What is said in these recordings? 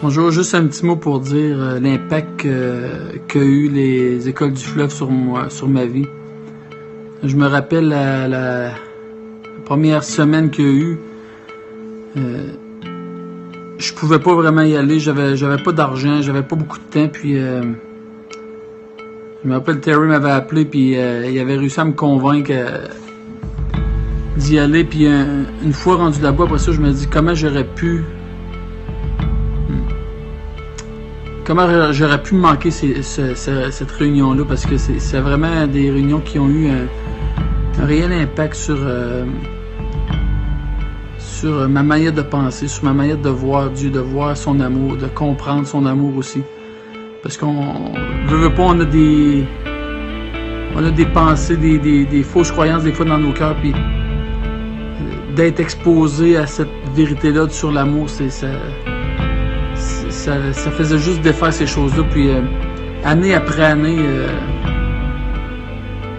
Bonjour, juste un petit mot pour dire l'impact qu'a eu les écoles du fleuve sur moi, sur ma vie. Je me rappelle la première semaine qu'il y a eu, je pouvais pas vraiment y aller, j'avais pas d'argent, j'avais pas beaucoup de temps, puis je me rappelle Terry m'avait appelé, puis il avait réussi à me convaincre d'y aller, puis une fois rendu là-bas, après ça, je me dis comment j'aurais pu manquer cette réunion-là, parce que c'est vraiment des réunions qui ont eu un réel impact sur ma manière de penser, sur ma manière de voir Dieu, de voir son amour, de comprendre son amour aussi. Parce qu'on veut pas, on a des pensées, des fausses croyances des fois dans nos cœurs, puis d'être exposé à cette vérité-là sur l'amour, ça faisait juste défaire ces choses-là. Puis année après année,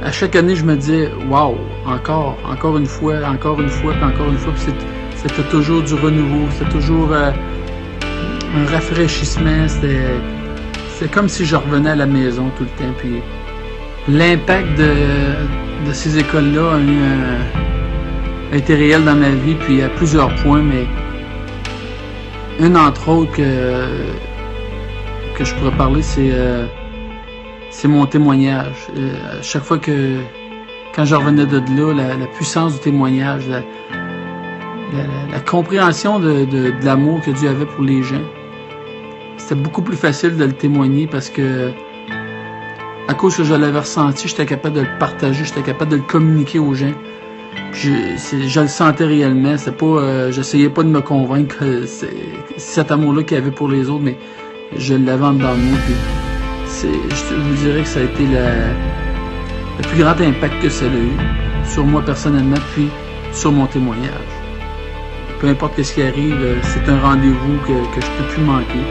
à chaque année, je me disais waouh, encore une fois, puis encore une fois. Puis c'était toujours du renouveau, c'était toujours un rafraîchissement. C'était comme si je revenais à la maison tout le temps. Puis l'impact de ces écoles-là a été réel dans ma vie, puis à plusieurs points, mais une entre autres que je pourrais parler, c'est mon témoignage. À chaque fois quand je revenais de là, la puissance du témoignage, la compréhension de l'amour que Dieu avait pour les gens, c'était beaucoup plus facile de le témoigner parce que à cause que je l'avais ressenti, j'étais capable de le partager, j'étais capable de le communiquer aux gens. Je le sentais réellement, c'est pas, j'essayais pas de me convaincre que c'est cet amour-là qu'il y avait pour les autres, mais je l'avais en dedans de moi. Puis je vous dirais que ça a été le plus grand impact que ça a eu sur moi personnellement, puis sur mon témoignage. Peu importe ce qui arrive, c'est un rendez-vous que je peux plus manquer.